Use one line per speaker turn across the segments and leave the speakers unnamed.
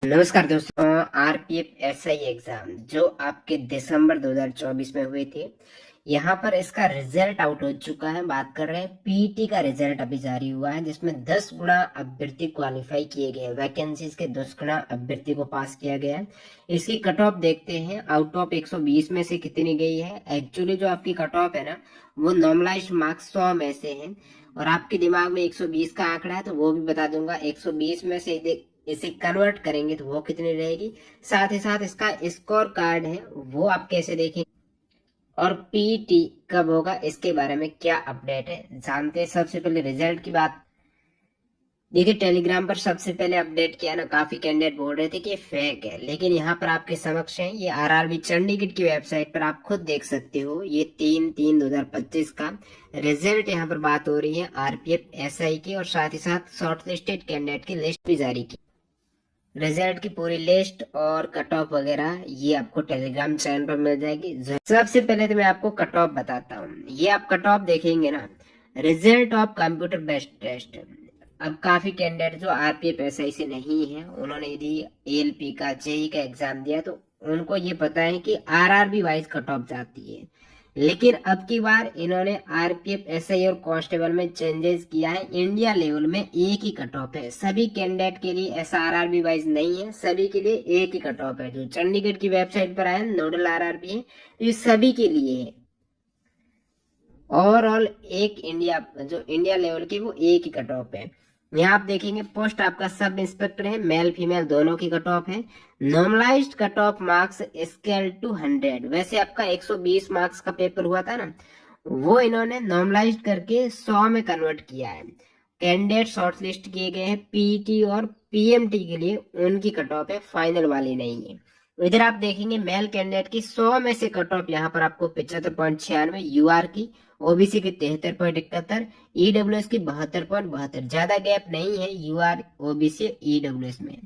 नमस्कार दोस्तों। RPF SI exam जो आपके दिसंबर 2024 में हुए थे, यहाँ पर इसका रिजल्ट आउट हो चुका है। बात कर रहे हैं पीटी का रिजल्ट अभी जारी हुआ है, जिसमें 10 गुना अभ्यर्थी क्वालिफाई किए गए। वैकेंसीज के 10 गुना अभ्यर्थी को पास किया गया है। इसकी कट ऑफ देखते हैं, आउट ऑफ 120 में से कितनी गई है। एक्चुअली जो आपकी कट ऑफ है ना, वो नॉर्मलाइज्ड मार्क्स 100 में से है, और आपके दिमाग में 120 का आंकड़ा है, तो वो भी बता दूंगा। 120 में से इसे कन्वर्ट करेंगे तो वो कितनी रहेगी। साथ ही साथ इसका स्कोर कार्ड है, वो आप कैसे देखेंगे, और पीटी कब होगा, इसके बारे में क्या अपडेट है जानते हैं। सबसे पहले रिजल्ट की बात देखिए, टेलीग्राम पर सबसे पहले अपडेट किया ना, काफी कैंडिडेट बोल रहे थे कि ये फेक है, लेकिन यहाँ पर आपके समक्ष है, ये आरआरबी चंडीगढ़ की वेबसाइट पर आप खुद देख सकते हो। ये 3/3/2025 का रिजल्ट यहाँ पर बात हो रही है आरपीएफ एसआई की, और साथ ही साथ शॉर्टलिस्टेड कैंडिडेट की लिस्ट भी जारी की। रिजल्ट की पूरी लिस्ट और कट ऑफ वगैरह ये आपको टेलीग्राम चैनल पर मिल जाएगी। सबसे पहले तो मैं आपको कट ऑफ बताता हूँ। ये आप कट ऑफ देखेंगे ना, result of computer based test. अब काफी कैंडिडेट जो आरपीएफ एसआई से नहीं है, उन्होंने यदि एएलपी का जेई का एग्जाम दिया, तो उनको ये पता है कि आरआरबी वाइज कट ऑफ जाती है। लेकिन अब की बार इन्होंने आरपीएफ एसआई और कांस्टेबल में चेंजेस किया है। इंडिया लेवल में एक ही कट ऑफ है सभी कैंडिडेट के लिए, ऐसा आरआरबी वाइज नहीं है। सभी के लिए एक ही कट ऑफ है, जो चंडीगढ़ की वेबसाइट पर आया नोडल आरआरबी है, तो ये सभी के लिए है। ओवरऑल एक इंडिया, जो इंडिया लेवल की, वो एक ही कट ऑफ है। यहाँ आप देखेंगे पोस्ट आपका सब इंस्पेक्टर है, मेल फीमेल दोनों की कट ऑफ है। Normalised cut off marks scale to 100। वैसे आपका 120 मार्क्स का पेपर हुआ था ना, वो इन्होंने नॉर्मलाइज्ड करके 100 में कन्वर्ट किया है। कैंडिडेट शॉर्टलिस्ट किए गए हैं पीटी और पीएमटी के लिए, उनकी कट ऑफ है, फाइनल वाली नहीं है। इधर आप देखेंगे मेल कैंडिडेट की 100 में से कट ऑफ यहाँ पर आपको 75.96, यूआर की, ओबीसी की 73.71, ईडब्ल्यूएस की 72.72। ज्यादा गैप नहीं है यूआर ओबीसी ईडब्ल्यूएस में।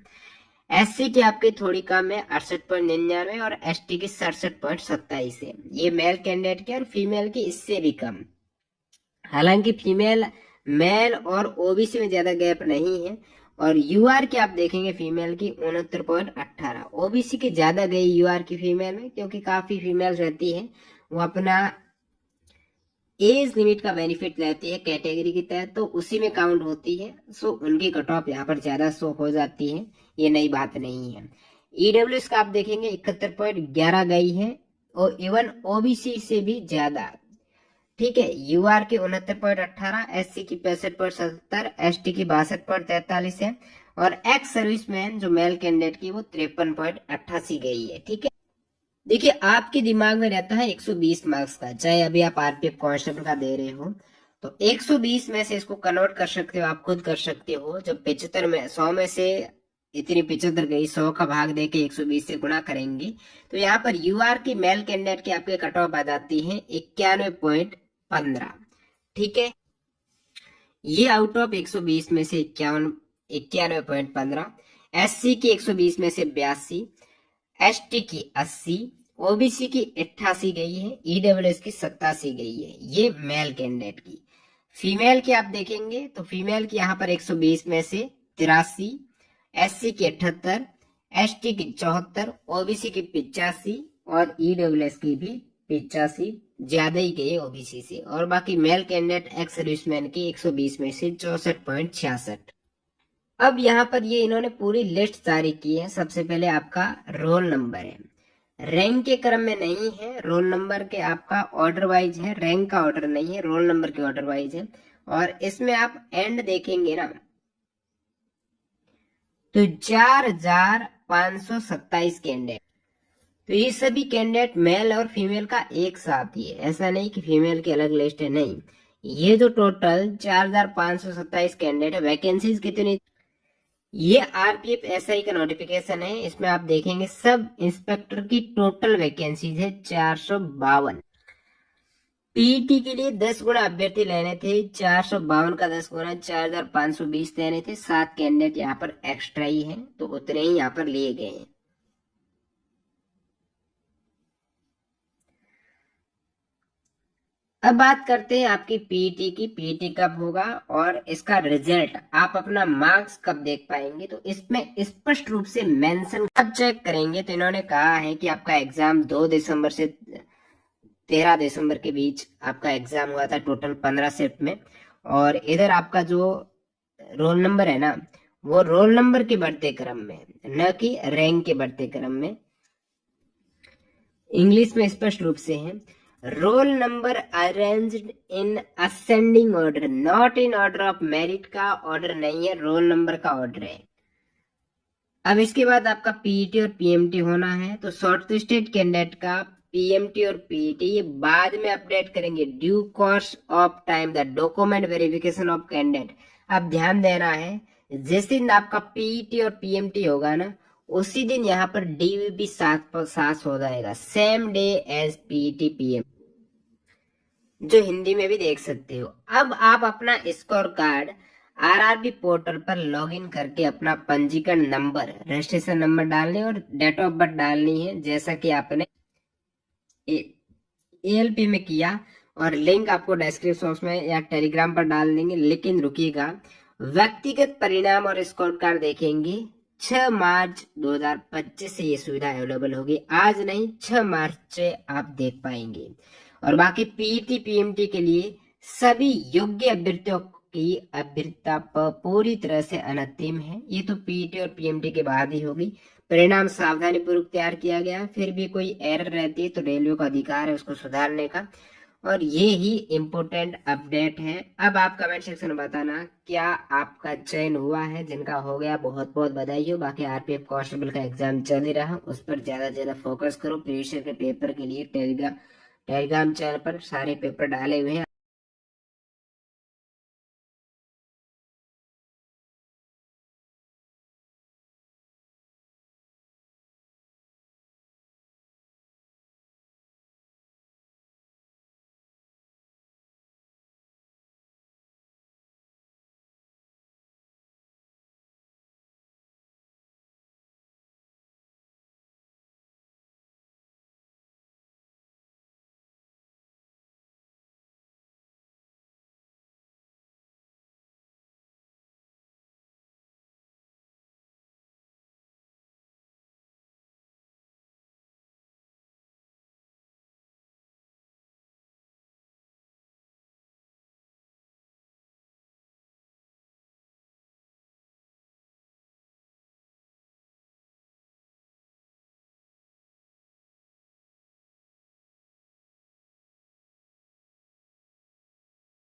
एससी की आपकी थोड़ी कम है 68.99, और एसटी की 67.27 है। ये मेल कैंडिडेट की, और फीमेल की इससे भी कम। हालांकि फीमेल मेल और ओबीसी में ज्यादा गैप नहीं है। और यूआर की आप देखेंगे फीमेल की 69.18, ओबीसी की ज्यादा गई यूआर की फीमेल में, क्योंकि काफी फीमेल रहती है, वो अपना एज लिमिट का बेनिफिट लेती है कैटेगरी की तहत, तो उसी में काउंट होती है। सो उनकी कट ऑफ यहाँ पर ज्यादा शो हो जाती है, ये नई बात नहीं है। ईडब्ल्यूएस का आप देखेंगे 71.11 गई है, और इवन ओबीसी से भी ज्यादा। ठीक है, यूआर की 69.18, एससी की 65.77, एसटी की 62.43 है, और एक्स सर्विसमैन जो मेल कैंडिडेट की, वो 53.88 गई है। ठीक है, देखिए आपके दिमाग में रहता है 120 मार्क्स का, चाहे अभी आप आरपीएफ कांस्टेबल का दे रहे हो, तो 120 में से इसको कन्वर्ट कर सकते हो, आप खुद कर सकते हो। जब 75 में 100 में से इतनी 75 गई, 100 का भाग देके 120 से गुणा करेंगे, तो यहाँ पर यूआर की मेल कैंडिडेट की आपके कट ऑफ आ जाती है 91.15। ठीक है, ये आउट ऑफ 120 में से 91.15। एससी की 120 में से 82, एसटी की 80, ओबीसी की 88 गई है, ईडब्ल्यूएस की 87 गई है। ये मेल कैंडिडेट की। फीमेल की आप देखेंगे तो फीमेल की यहाँ पर 120 में से 83, एससी की 78, एसटी की 74, ओबीसी की 85, और ईडब्ल्यूएस की भी 85, ज्यादा ही गई ओबीसी से। और बाकी मेल कैंडिडेट एक्स सर्विसमैन की 120 में से 64.66। अब यहाँ पर ये इन्होंने पूरी लिस्ट जारी की है। सबसे पहले आपका रोल नंबर है, रैंक के क्रम में नहीं है, रोल नंबर के आपका ऑर्डर वाइज है, रैंक का ऑर्डर नहीं है, रोल नंबर के ऑर्डर वाइज है। और इसमें आप एंड देखेंगे ना, तो 4527 कैंडिडेट। तो ये सभी कैंडिडेट मेल और फीमेल का एक साथ ही है, ऐसा नहीं कि फीमेल की अलग लिस्ट है, नहीं। ये जो टोटल 4527 कैंडिडेट है, वैकेंसीज कितनी, ये आरपीएफ एसआई का नोटिफिकेशन है। इसमें आप देखेंगे सब इंस्पेक्टर की टोटल वैकेंसीज है 452। पीटी के लिए 10 गुना अभ्यर्थी लेने थे, 452 का 10 गुना 4520 लेने थे। 7 कैंडिडेट यहाँ पर एक्स्ट्रा ही हैं, तो उतने ही यहाँ पर लिए गए हैं। अब बात करते हैं आपकी पीईटी की। पीईटी कब होगा और इसका रिजल्ट, आप अपना मार्क्स कब देख पाएंगे, तो इसमें स्पष्ट रूप से मेंशन कब चेक करेंगे, तो इन्होंने कहा है कि आपका एग्जाम 2 दिसंबर से 13 दिसंबर के बीच आपका एग्जाम हुआ था, टोटल 15 शिफ्ट में। और इधर आपका जो रोल नंबर है ना, वो रोल नंबर के बढ़ते क्रम में, न कि रैंक के बढ़ते क्रम में। इंग्लिश में स्पष्ट रूप से है, roll number arranged in ascending order, not in order of merit का ऑर्डर नहीं है, रोल नंबर का ऑर्डर है। अब इसके बाद आपका पीईटी और पीएमटी होना है, तो शॉर्ट लिस्टेड कैंडिडेट का पीएमटी और पीईटी ये बाद में अपडेट करेंगे, due course of time the document verification of candidate. अब ध्यान देना है, जिस दिन आपका पीईटी और पीएमटी होगा ना, उसी दिन यहाँ पर डीवीपी साथ हो जाएगा, same day as PET PM, जो हिंदी में भी देख सकते हो। अब आप अपना स्कोर कार्ड आरआरबी पोर्टल पर लॉगिन करके अपना पंजीकरण नंबर, रजिस्ट्रेशन नंबर डालने और डेट ऑफ बर्थ डालनी है, जैसा कि आपने एएलपी में किया। और लिंक आपको डिस्क्रिप्शन बॉक्स में या टेलीग्राम पर डाल देंगे। लेकिन रुकिएगा, व्यक्तिगत परिणाम और स्कोर कार्ड देखेंगे 6 मार्च 2025 से ये सुविधा अवेलेबल होगी, आज नहीं 6 मार्च से आप देख पाएंगे। और बाकी पीईटी पीएमटी के लिए सभी योग्य अभ्यर्थियों की अभ्यर्थता पूरी तरह से अनंतिम है। ये तो पीईटी और पीएमटी के बाद ही होगी। परिणाम सावधानी पूर्वक तैयार किया गया, फिर भी कोई एरर रहती है तो रेलवे का अधिकार है उसको सुधारने का। और ये ही इम्पोर्टेंट अपडेट है। अब आप कमेंट सेक्शन में बताना क्या आपका चयन हुआ है, जिनका हो गया बहुत बहुत बधाई हो। बाकी आरपीएफ कांस्टेबल का एग्जाम चल ही रहा, उस पर ज्यादा से ज्यादा फोकस करो। प्रीवियस ईयर के पेपर के लिए टेलीग्राम चैनल पर सारे पेपर डाले हुए हैं।